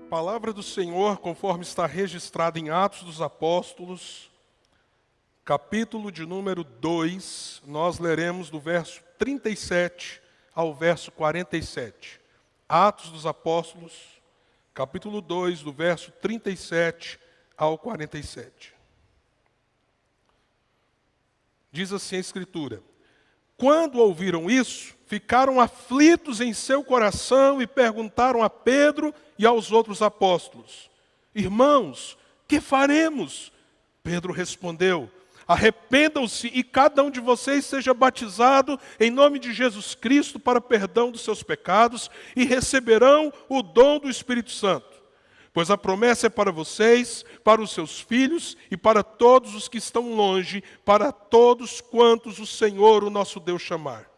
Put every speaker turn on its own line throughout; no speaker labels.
Palavra do Senhor, conforme está registrada em Atos dos Apóstolos, capítulo de número 2, nós leremos do verso 37 ao verso 47. Atos dos Apóstolos, capítulo 2, do verso 37 ao 47. Diz assim a Escritura: Quando ouviram isso, ficaram aflitos em seu coração e perguntaram a Pedro e aos outros apóstolos: Irmãos, que faremos? Pedro respondeu: Arrependam-se e cada um de vocês seja batizado em nome de Jesus Cristo para perdão dos seus pecados e receberão o dom do Espírito Santo. Pois a promessa é para vocês, para os seus filhos e para todos os que estão longe, para todos quantos o Senhor, o nosso Deus, chamar.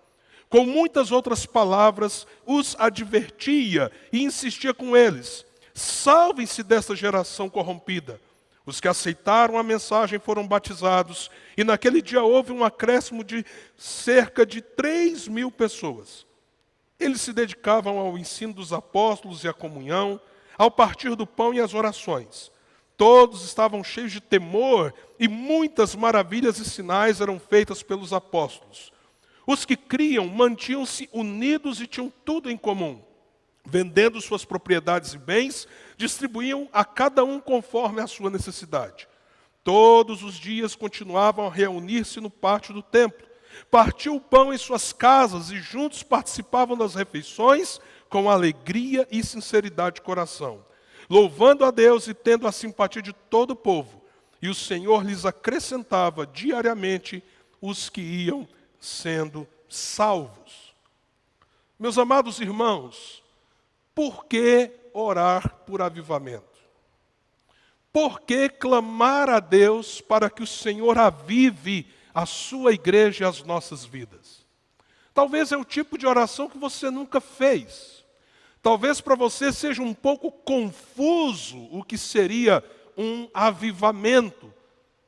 Com muitas outras palavras, os advertia e insistia com eles: salvem-se desta geração corrompida. Os que aceitaram a mensagem foram batizados, e naquele dia houve um acréscimo de cerca de 3.000 pessoas. Eles se dedicavam ao ensino dos apóstolos e à comunhão, ao partir do pão e às orações. Todos estavam cheios de temor, e muitas maravilhas e sinais eram feitas pelos apóstolos. Os que criam mantinham-se unidos e tinham tudo em comum. Vendendo suas propriedades e bens, distribuíam a cada um conforme a sua necessidade. Todos os dias continuavam a reunir-se no pátio do templo. Partiam o pão em suas casas e juntos participavam das refeições com alegria e sinceridade de coração, louvando a Deus e tendo a simpatia de todo o povo. E o Senhor lhes acrescentava diariamente os que iam sendo salvos. Meus amados irmãos, por que orar por avivamento? Por que clamar a Deus para que o Senhor avive a sua igreja e as nossas vidas? Talvez é o tipo de oração que você nunca fez. Talvez para você seja um pouco confuso o que seria um avivamento,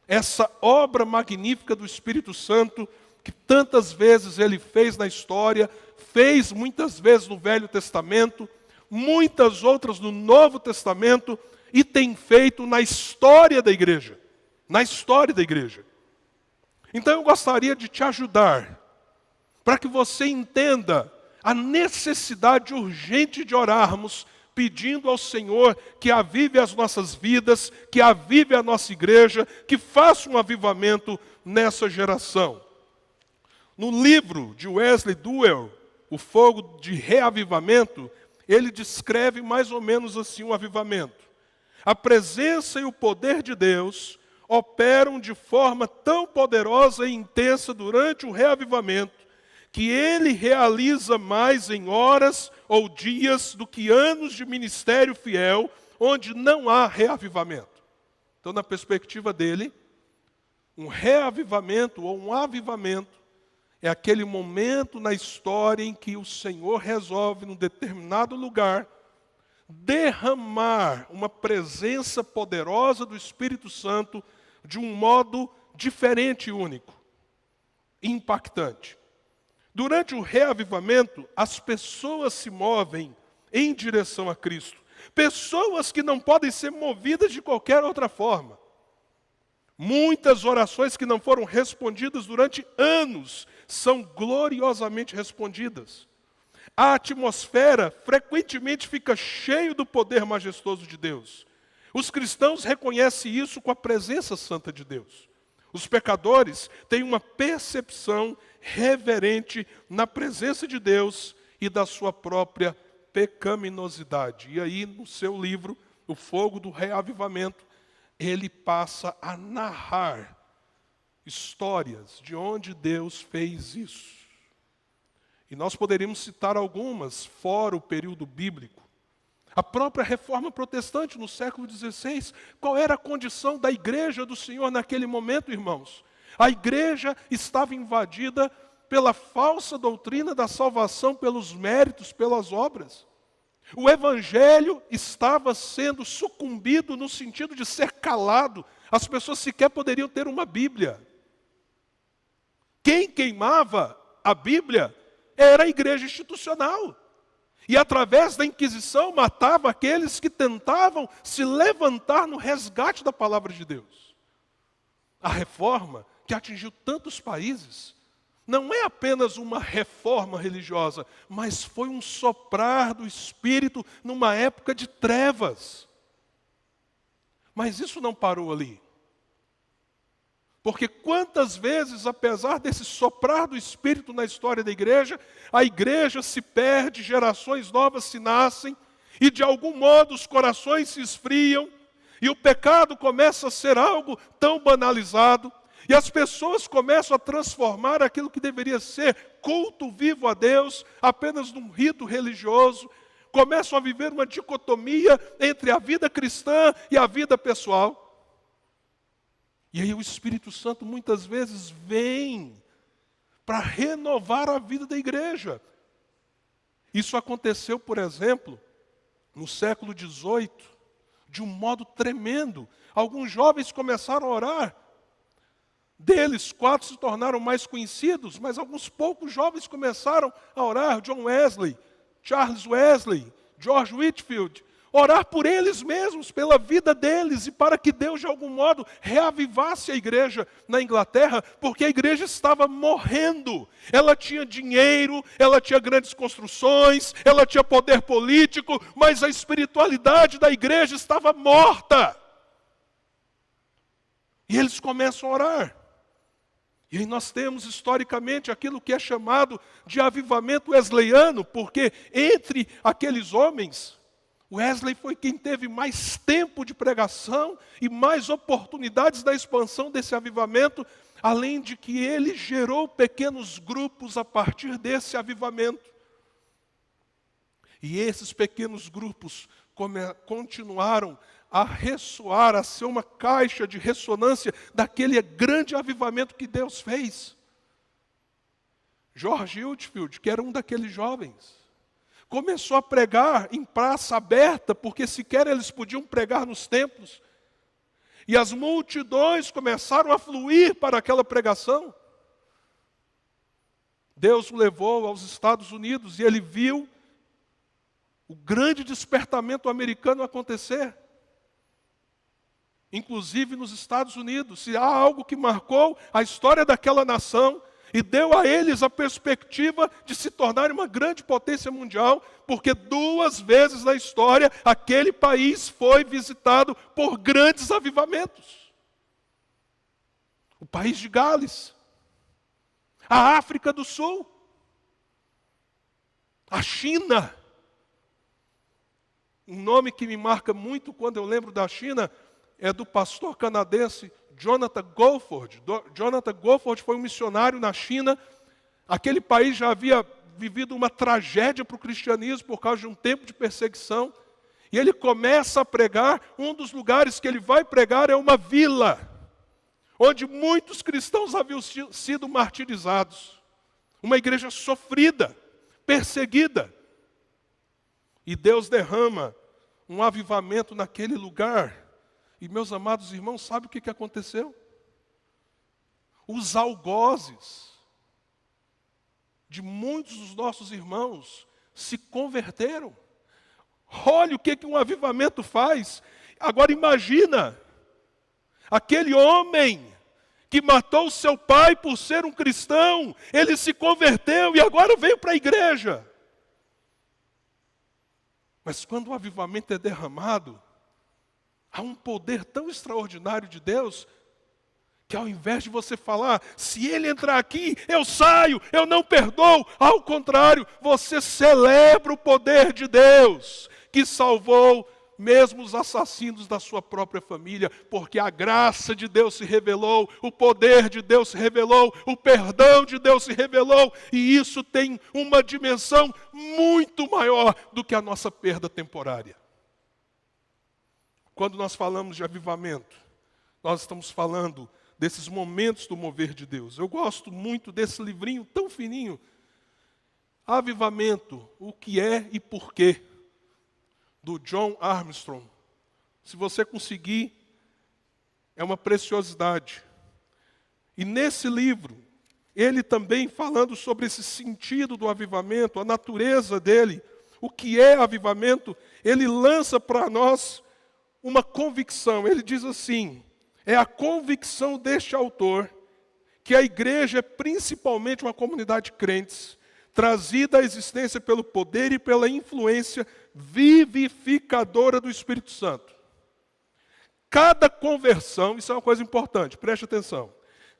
essa obra magnífica do Espírito Santo que tantas vezes ele fez na história, fez muitas vezes no Velho Testamento, muitas outras no Novo Testamento, e tem feito na história da igreja. Na história da igreja. Então eu gostaria de te ajudar, para que você entenda a necessidade urgente de orarmos, pedindo ao Senhor que avive as nossas vidas, que avive a nossa igreja, que faça um avivamento nessa geração. No livro de Wesley Duell, O Fogo de Reavivamento, ele descreve mais ou menos assim um avivamento. A presença e o poder de Deus operam de forma tão poderosa e intensa durante o reavivamento, que ele realiza mais em horas ou dias do que anos de ministério fiel, onde não há reavivamento. Então, na perspectiva dele, um reavivamento ou um avivamento é aquele momento na história em que o Senhor resolve, num determinado lugar, derramar uma presença poderosa do Espírito Santo de um modo diferente e único, impactante. Durante o reavivamento, as pessoas se movem em direção a Cristo. Pessoas que não podem ser movidas de qualquer outra forma. Muitas orações que não foram respondidas durante anos são gloriosamente respondidas. A atmosfera frequentemente fica cheia do poder majestoso de Deus. Os cristãos reconhecem isso com a presença santa de Deus. Os pecadores têm uma percepção reverente na presença de Deus e da sua própria pecaminosidade. E aí, no seu livro, O Fogo do Reavivamento, ele passa a narrar histórias de onde Deus fez isso. E nós poderíamos citar algumas, fora o período bíblico. A própria Reforma Protestante no século XVI, qual era a condição da igreja do Senhor naquele momento, irmãos? A igreja estava invadida pela falsa doutrina da salvação pelos méritos, pelas obras. O evangelho estava sendo sucumbido no sentido de ser calado. As pessoas sequer poderiam ter uma Bíblia. Quem queimava a Bíblia era a igreja institucional. E através da Inquisição matava aqueles que tentavam se levantar no resgate da palavra de Deus. A reforma, que atingiu tantos países, não é apenas uma reforma religiosa, mas foi um soprar do Espírito numa época de trevas. Mas isso não parou ali. Porque quantas vezes, apesar desse soprar do Espírito na história da igreja, a igreja se perde, gerações novas se nascem, e de algum modo os corações se esfriam, e o pecado começa a ser algo tão banalizado, e as pessoas começam a transformar aquilo que deveria ser culto vivo a Deus, apenas num rito religioso, começam a viver uma dicotomia entre a vida cristã e a vida pessoal. E aí o Espírito Santo muitas vezes vem para renovar a vida da igreja. Isso aconteceu, por exemplo, no século XVIII, de um modo tremendo. Alguns jovens começaram a orar. Deles, 4 se tornaram mais conhecidos, mas alguns poucos jovens começaram a orar. John Wesley, Charles Wesley, George Whitefield. Orar por eles mesmos, pela vida deles, e para que Deus, de algum modo, reavivasse a igreja na Inglaterra, porque a igreja estava morrendo. Ela tinha dinheiro, ela tinha grandes construções, ela tinha poder político, mas a espiritualidade da igreja estava morta. E eles começam a orar. E aí nós temos historicamente aquilo que é chamado de avivamento wesleyano, porque entre aqueles homens, Wesley foi quem teve mais tempo de pregação e mais oportunidades da expansão desse avivamento, além de que ele gerou pequenos grupos a partir desse avivamento. E esses pequenos grupos continuaram a ressoar, a ser uma caixa de ressonância daquele grande avivamento que Deus fez. George Whitefield, que era um daqueles jovens, começou a pregar em praça aberta, porque sequer eles podiam pregar nos templos. E as multidões começaram a fluir para aquela pregação. Deus o levou aos Estados Unidos e ele viu o grande despertamento americano acontecer. Inclusive nos Estados Unidos, se há algo que marcou a história daquela nação e deu a eles a perspectiva de se tornar uma grande potência mundial, porque 2 vezes na história aquele país foi visitado por grandes avivamentos. O país de Gales, a África do Sul, a China. Um nome que me marca muito quando eu lembro da China é do pastor canadense Jonathan Goforth. Jonathan Goforth foi um missionário na China. Aquele país já havia vivido uma tragédia para o cristianismo por causa de um tempo de perseguição. E ele começa a pregar. Um dos lugares que ele vai pregar é uma vila, onde muitos cristãos haviam sido martirizados. Uma igreja sofrida, perseguida. E Deus derrama um avivamento naquele lugar. E meus amados irmãos, sabe o que aconteceu? Os algozes de muitos dos nossos irmãos se converteram. Olha o que um avivamento faz. Agora imagina, aquele homem que matou seu pai por ser um cristão, ele se converteu e agora veio para a igreja. Mas quando o avivamento é derramado, há um poder tão extraordinário de Deus, que ao invés de você falar, se ele entrar aqui, eu saio, eu não perdoo. Ao contrário, você celebra o poder de Deus, que salvou mesmo os assassinos da sua própria família, porque a graça de Deus se revelou, o poder de Deus se revelou, o perdão de Deus se revelou, e isso tem uma dimensão muito maior do que a nossa perda temporária. Quando nós falamos de avivamento, nós estamos falando desses momentos do mover de Deus. Eu gosto muito desse livrinho tão fininho, Avivamento, o que é e por quê, do John Armstrong. Se você conseguir, é uma preciosidade. E nesse livro, ele também falando sobre esse sentido do avivamento, a natureza dele, o que é avivamento, ele lança para nós uma convicção. Ele diz assim: é a convicção deste autor que a igreja é principalmente uma comunidade de crentes, trazida à existência pelo poder e pela influência vivificadora do Espírito Santo. Cada conversão, isso é uma coisa importante, preste atenção.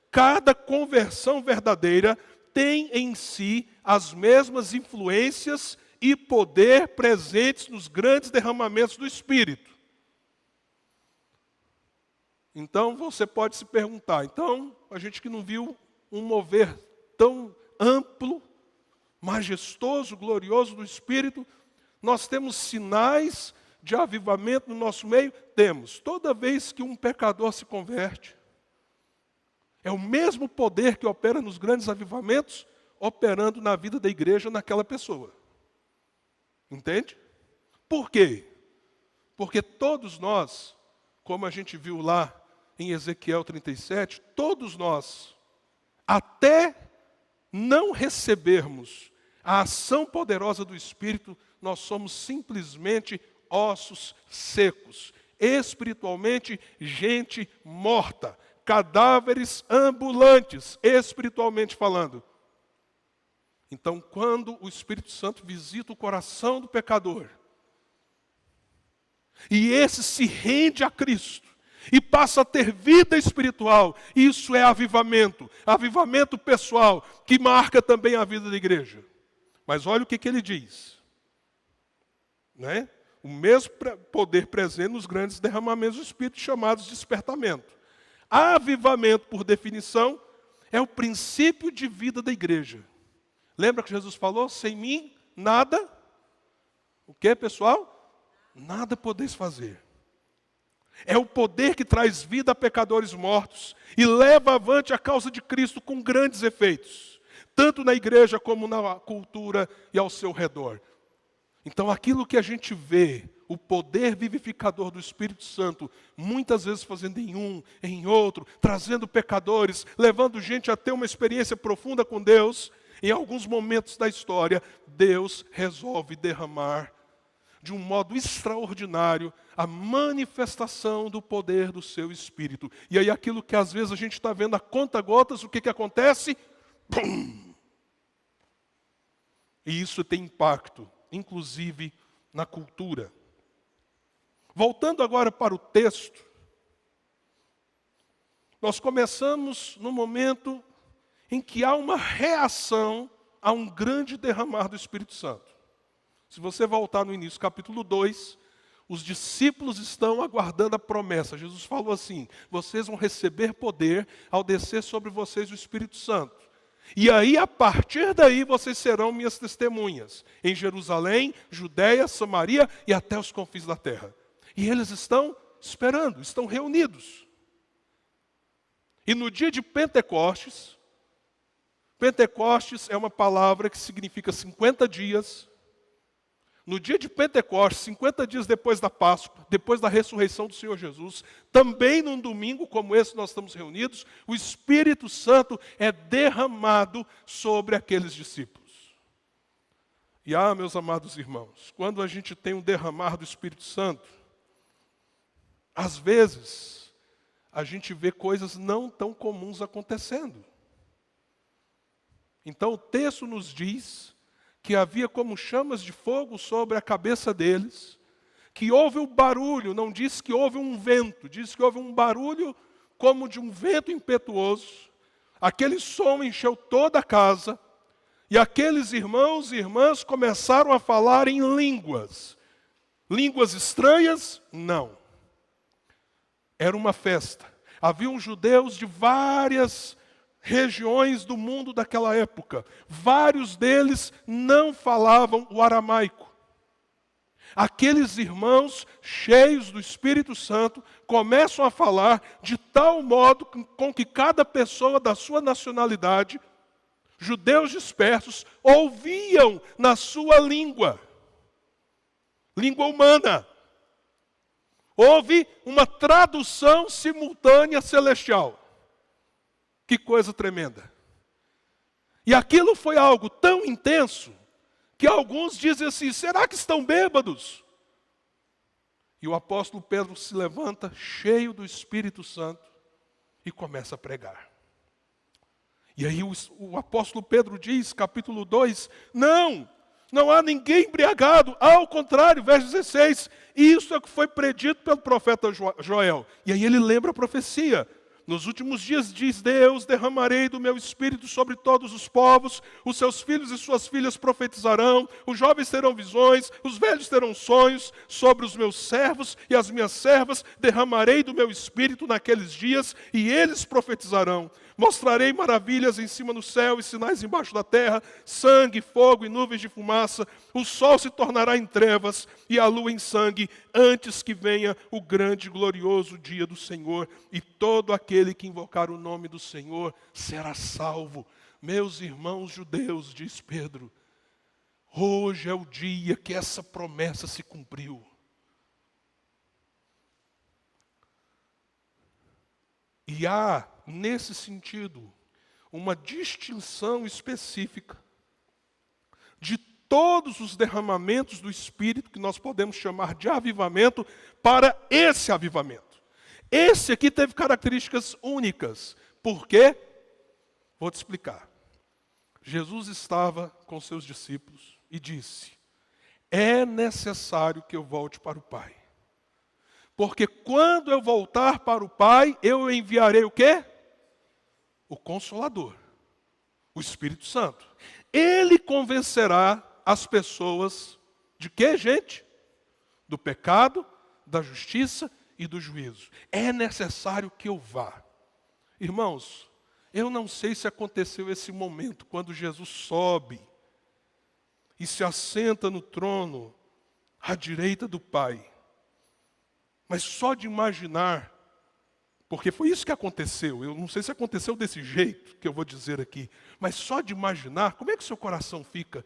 Cada conversão verdadeira tem em si as mesmas influências e poder presentes nos grandes derramamentos do Espírito. Então você pode se perguntar, então a gente que não viu um mover tão amplo, majestoso, glorioso do Espírito, nós temos sinais de avivamento no nosso meio? Temos. Toda vez que um pecador se converte, é o mesmo poder que opera nos grandes avivamentos, operando na vida da igreja naquela pessoa. Entende? Por quê? Porque todos nós, como a gente viu lá em Ezequiel 37, todos nós, até não recebermos a ação poderosa do Espírito, nós somos simplesmente ossos secos, espiritualmente gente morta, cadáveres ambulantes, espiritualmente falando. Então, quando o Espírito Santo visita o coração do pecador, e esse se rende a Cristo, e passa a ter vida espiritual, isso é avivamento, avivamento pessoal, que marca também a vida da igreja. Mas olha o que ele diz, né? O mesmo poder presente nos grandes derramamentos do Espírito, chamados despertamento. Avivamento, por definição, é o princípio de vida da igreja. Lembra que Jesus falou? Sem mim, nada. O que, pessoal? Nada podeis fazer. É o poder que traz vida a pecadores mortos e leva avante a causa de Cristo com grandes efeitos, tanto na igreja como na cultura e ao seu redor. Então, aquilo que a gente vê, o poder vivificador do Espírito Santo, muitas vezes fazendo em um, em outro, trazendo pecadores, levando gente a ter uma experiência profunda com Deus, em alguns momentos da história, Deus resolve derramar de um modo extraordinário a manifestação do poder do seu Espírito. E aí aquilo que às vezes a gente está vendo a conta-gotas, o que acontece? Pum! E isso tem impacto, inclusive na cultura. Voltando agora para o texto, nós começamos no momento em que há uma reação a um grande derramar do Espírito Santo. Se você voltar no início, capítulo 2, os discípulos estão aguardando a promessa. Jesus falou assim: vocês vão receber poder ao descer sobre vocês o Espírito Santo. E aí, a partir daí, vocês serão minhas testemunhas em Jerusalém, Judeia, Samaria e até os confins da terra. E eles estão esperando, estão reunidos. E no dia de Pentecostes, Pentecostes é uma palavra que significa 50 dias. No dia de Pentecostes, 50 dias depois da Páscoa, depois da ressurreição do Senhor Jesus, também num domingo como esse nós estamos reunidos, o Espírito Santo é derramado sobre aqueles discípulos. E meus amados irmãos, quando a gente tem um derramar do Espírito Santo, às vezes a gente vê coisas não tão comuns acontecendo. Então o texto nos diz que havia como chamas de fogo sobre a cabeça deles, que houve um barulho, não diz que houve um vento, diz que houve um barulho como de um vento impetuoso. Aquele som encheu toda a casa, e aqueles irmãos e irmãs começaram a falar em línguas. Línguas estranhas? Não. Era uma festa. Haviam judeus de várias regiões do mundo daquela época. Vários deles não falavam o aramaico. Aqueles irmãos, cheios do Espírito Santo, começam a falar de tal modo com que cada pessoa da sua nacionalidade, judeus dispersos, ouviam na sua língua. Língua humana. Houve uma tradução simultânea celestial. Que coisa tremenda. E aquilo foi algo tão intenso que alguns dizem assim: será que estão bêbados? E o apóstolo Pedro se levanta, cheio do Espírito Santo, e começa a pregar. E aí o apóstolo Pedro diz, capítulo 2, não há ninguém embriagado, ao contrário, verso 16, isso é o que foi predito pelo profeta Joel. E aí ele lembra a profecia. Nos últimos dias, diz Deus, derramarei do meu espírito sobre todos os povos, os seus filhos e suas filhas profetizarão, os jovens terão visões, os velhos terão sonhos, sobre os meus servos e as minhas servas derramarei do meu espírito naqueles dias, e eles profetizarão. Mostrarei maravilhas em cima no céu e sinais embaixo da terra, sangue, fogo e nuvens de fumaça. O sol se tornará em trevas e a lua em sangue, antes que venha o grande e glorioso dia do Senhor. E todo aquele que invocar o nome do Senhor será salvo. Meus irmãos judeus, diz Pedro, hoje é o dia que essa promessa se cumpriu. E há, nesse sentido, uma distinção específica de todos os derramamentos do Espírito, que nós podemos chamar de avivamento, para esse avivamento. Esse aqui teve características únicas. Por quê? Vou te explicar. Jesus estava com seus discípulos e disse: é necessário que eu volte para o Pai. Porque quando eu voltar para o Pai, eu enviarei o quê? O Consolador, o Espírito Santo. Ele convencerá as pessoas de quê, gente? Do pecado, da justiça e do juízo. É necessário que eu vá. Irmãos, eu não sei se aconteceu esse momento, quando Jesus sobe e se assenta no trono à direita do Pai. Mas só de imaginar, porque foi isso que aconteceu, eu não sei se aconteceu desse jeito que eu vou dizer aqui, mas só de imaginar, como é que seu coração fica?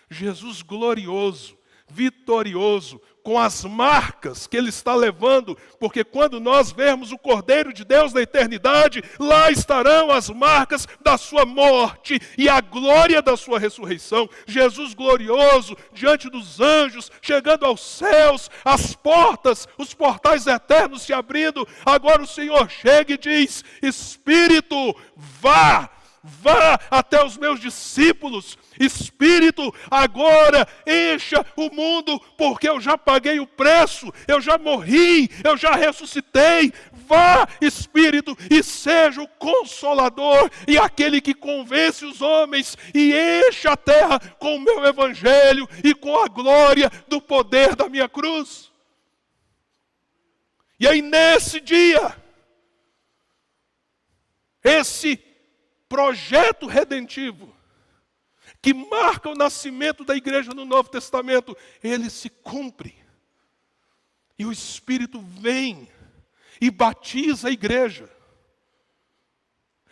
Jesus glorioso, vitorioso, com as marcas que Ele está levando, porque quando nós vermos o Cordeiro de Deus na eternidade, lá estarão as marcas da sua morte e a glória da sua ressurreição. Jesus glorioso, diante dos anjos, chegando aos céus, as portas, os portais eternos se abrindo. Agora o Senhor chega e diz: Espírito, vá até os meus discípulos. Espírito, agora encha o mundo, porque eu já paguei o preço, eu já morri, eu já ressuscitei. Vá, Espírito, e seja o Consolador e aquele que convence os homens, e encha a terra com o meu evangelho e com a glória do poder da minha cruz. E aí nesse dia, esse projeto redentivo, que marca o nascimento da igreja no Novo Testamento, ele se cumpre. E o Espírito vem e batiza a igreja.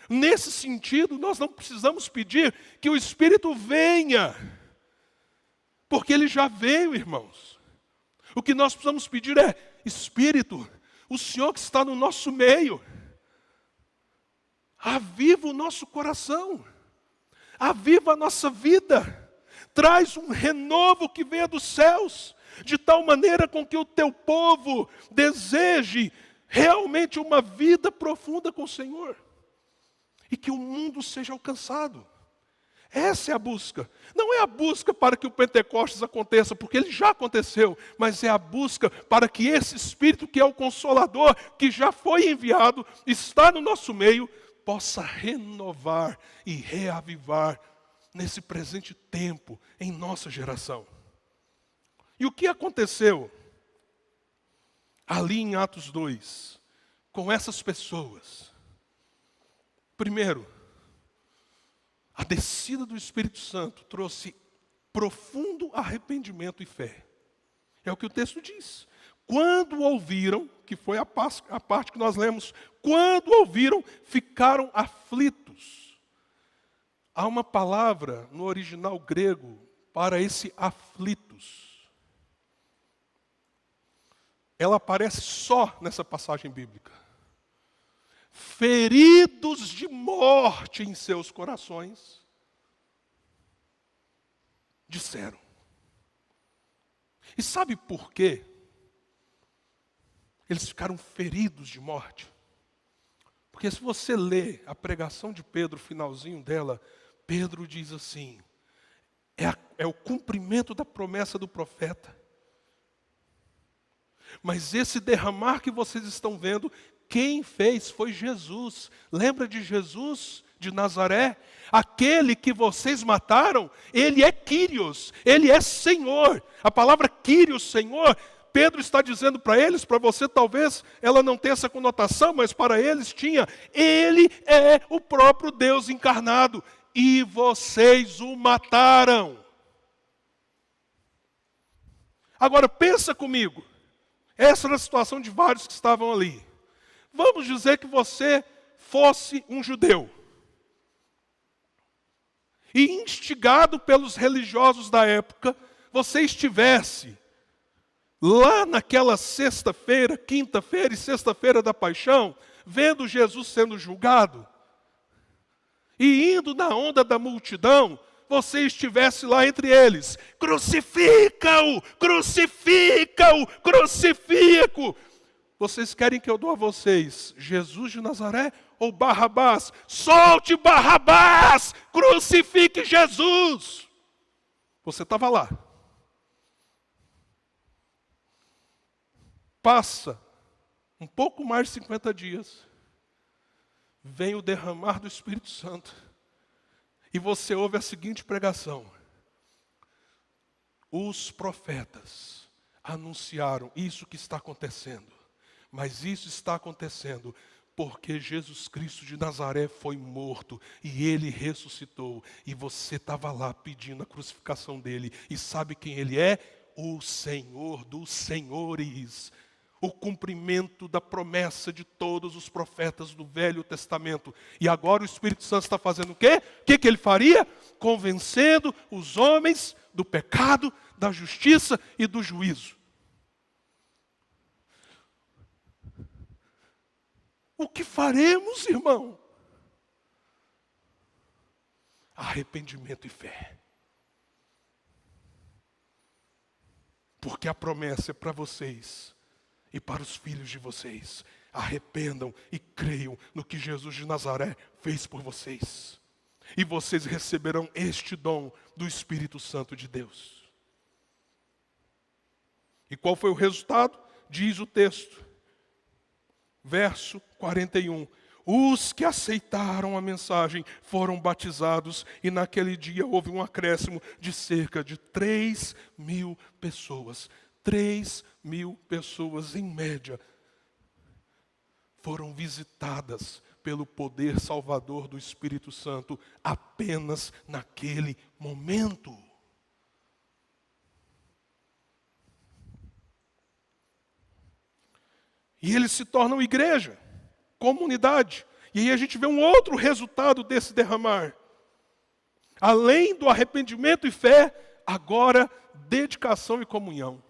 Nesse sentido, nós não precisamos pedir que o Espírito venha, porque ele já veio, irmãos. O que nós precisamos pedir é: Espírito, o Senhor que está no nosso meio, aviva o nosso coração, aviva a nossa vida, traz um renovo que venha dos céus, de tal maneira com que o teu povo deseje realmente uma vida profunda com o Senhor, e que o mundo seja alcançado. Essa é a busca. Não é a busca para que o Pentecostes aconteça, porque ele já aconteceu, mas é a busca para que esse Espírito, que é o Consolador, que já foi enviado, está no nosso meio, possa renovar e reavivar nesse presente tempo, em nossa geração. E o que aconteceu ali em Atos 2, com essas pessoas? Primeiro, a descida do Espírito Santo trouxe profundo arrependimento e fé. É o que o texto diz. Quando ouviram, que foi a parte que nós lemos, quando ouviram, ficaram aflitos. Há uma palavra no original grego para esse aflitos. Ela aparece só nessa passagem bíblica. Feridos de morte em seus corações, disseram. E sabe por quê? Eles ficaram feridos de morte. Porque se você lê a pregação de Pedro, o finalzinho dela, Pedro diz assim, é o cumprimento da promessa do profeta. Mas esse derramar que vocês estão vendo, quem fez foi Jesus. Lembra de Jesus de Nazaré? Aquele que vocês mataram, ele é Quírios, ele é Senhor. A palavra Quírios, Senhor, Pedro está dizendo para eles, para você talvez ela não tenha essa conotação, mas para eles tinha. Ele é o próprio Deus encarnado e vocês o mataram. Agora pensa comigo, essa era a situação de vários que estavam ali. Vamos dizer que você fosse um judeu. E instigado pelos religiosos da época, você estivesse lá naquela sexta-feira, quinta-feira e sexta-feira da paixão, vendo Jesus sendo julgado, e indo na onda da multidão, você estivesse lá entre eles, crucifica-o, crucifica-o, crucifica-o. Vocês querem que eu dou a vocês Jesus de Nazaré ou Barrabás? Solte Barrabás, crucifique Jesus. Você estava lá. Passa um pouco mais de 50 dias, vem o derramar do Espírito Santo, e você ouve a seguinte pregação: os profetas anunciaram isso que está acontecendo, mas isso está acontecendo porque Jesus Cristo de Nazaré foi morto e ele ressuscitou, e você estava lá pedindo a crucificação dele, e sabe quem ele é? O Senhor dos senhores. O cumprimento da promessa de todos os profetas do Velho Testamento. E agora o Espírito Santo está fazendo o quê? O que ele faria? Convencendo os homens do pecado, da justiça e do juízo. O que faremos, irmão? Arrependimento e fé. Porque a promessa é para vocês e para os filhos de vocês. Arrependam e creiam no que Jesus de Nazaré fez por vocês. E vocês receberão este dom do Espírito Santo de Deus. E qual foi o resultado? Diz o texto. Verso 41. Os que aceitaram a mensagem foram batizados, e naquele dia houve um acréscimo de cerca de 3.000 pessoas. 3.000 pessoas, em média, foram visitadas pelo poder salvador do Espírito Santo apenas naquele momento. E eles se tornam igreja, comunidade. E aí a gente vê um outro resultado desse derramar. Além do arrependimento e fé, agora dedicação e comunhão.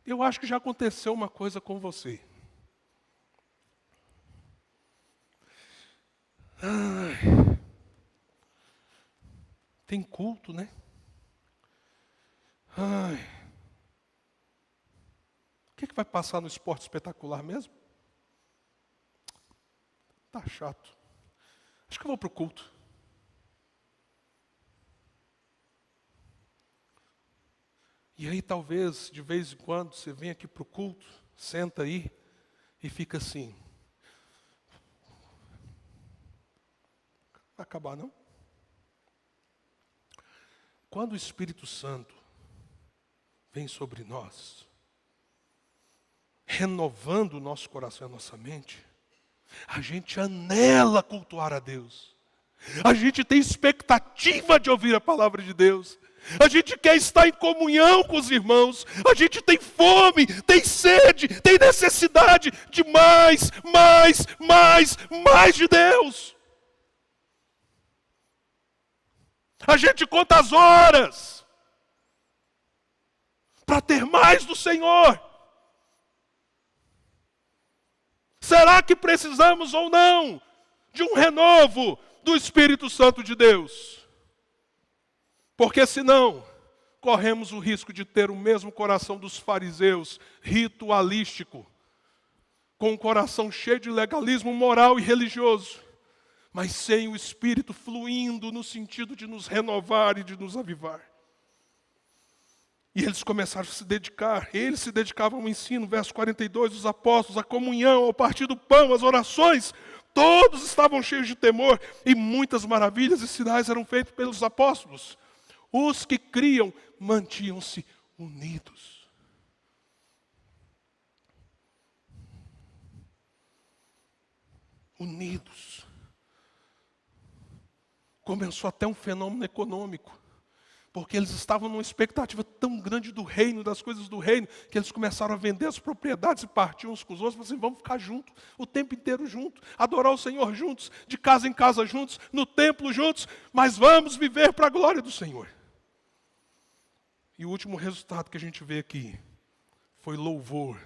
Eu acho que já aconteceu uma coisa com você. Tem culto, né? O que vai passar no Esporte Espetacular mesmo? Tá chato. Acho que eu vou para o culto. E aí talvez, de vez em quando, você vem aqui para o culto, senta aí e fica assim. Vai acabar, não? Quando o Espírito Santo vem sobre nós, renovando o nosso coração e a nossa mente, a gente anela cultuar a Deus. A gente tem expectativa de ouvir a palavra de Deus. A gente quer estar em comunhão com os irmãos. A gente tem fome, tem sede, tem necessidade de mais de Deus. A gente conta as horas para ter mais do Senhor. Será que precisamos ou não de um renovo do Espírito Santo de Deus? Porque senão, corremos o risco de ter o mesmo coração dos fariseus, ritualístico, com um coração cheio de legalismo moral e religioso, mas sem o Espírito fluindo no sentido de nos renovar e de nos avivar. E eles começaram a se dedicar, eles se dedicavam ao ensino, verso 42, os apóstolos, a comunhão, ao partir do pão, as orações, todos estavam cheios de temor, e muitas maravilhas e sinais eram feitos pelos apóstolos. Os que criam mantinham-se unidos. Unidos. Começou até um fenômeno econômico, porque eles estavam numa expectativa tão grande do reino, das coisas do reino, que eles começaram a vender as propriedades e partiam uns com os outros, falaram assim, vamos ficar juntos, o tempo inteiro juntos, adorar o Senhor juntos, de casa em casa juntos, no templo juntos, mas vamos viver para a glória do Senhor. E o último resultado que a gente vê aqui foi louvor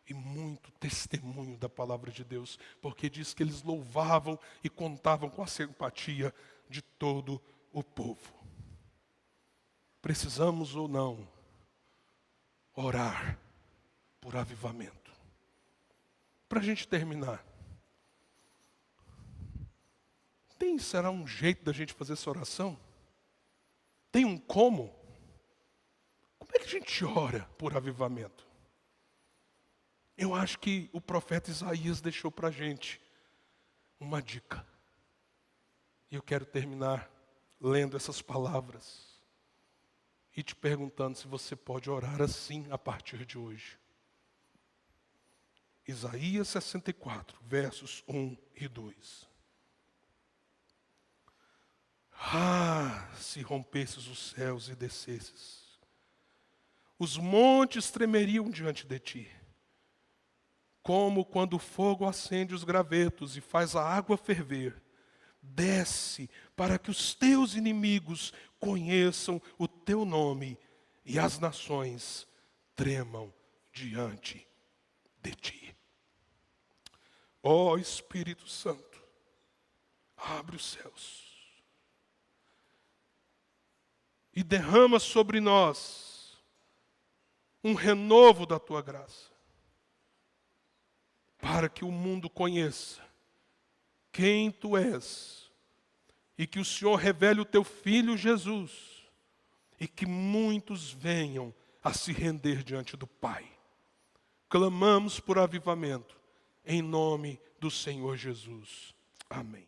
e muito testemunho da palavra de Deus, porque diz que eles louvavam e contavam com a simpatia de todo o povo. Precisamos ou não orar por avivamento. Para a gente terminar, será um jeito da gente fazer essa oração? Tem um como? Como é que a gente ora por avivamento? Eu acho que o profeta Isaías deixou para a gente uma dica. E eu quero terminar lendo essas palavras e te perguntando se você pode orar assim a partir de hoje. Isaías 64, versos 1 e 2. Se rompesses os céus e descesses, os montes tremeriam diante de ti, como quando o fogo acende os gravetos e faz a água ferver. Desce para que os teus inimigos conheçam o teu nome e as nações tremam diante de ti. Ó Espírito Santo, abre os céus e derrama sobre nós um renovo da tua graça, para que o mundo conheça quem tu és, e que o Senhor revele o teu Filho Jesus, e que muitos venham a se render diante do Pai. Clamamos por avivamento, em nome do Senhor Jesus. Amém.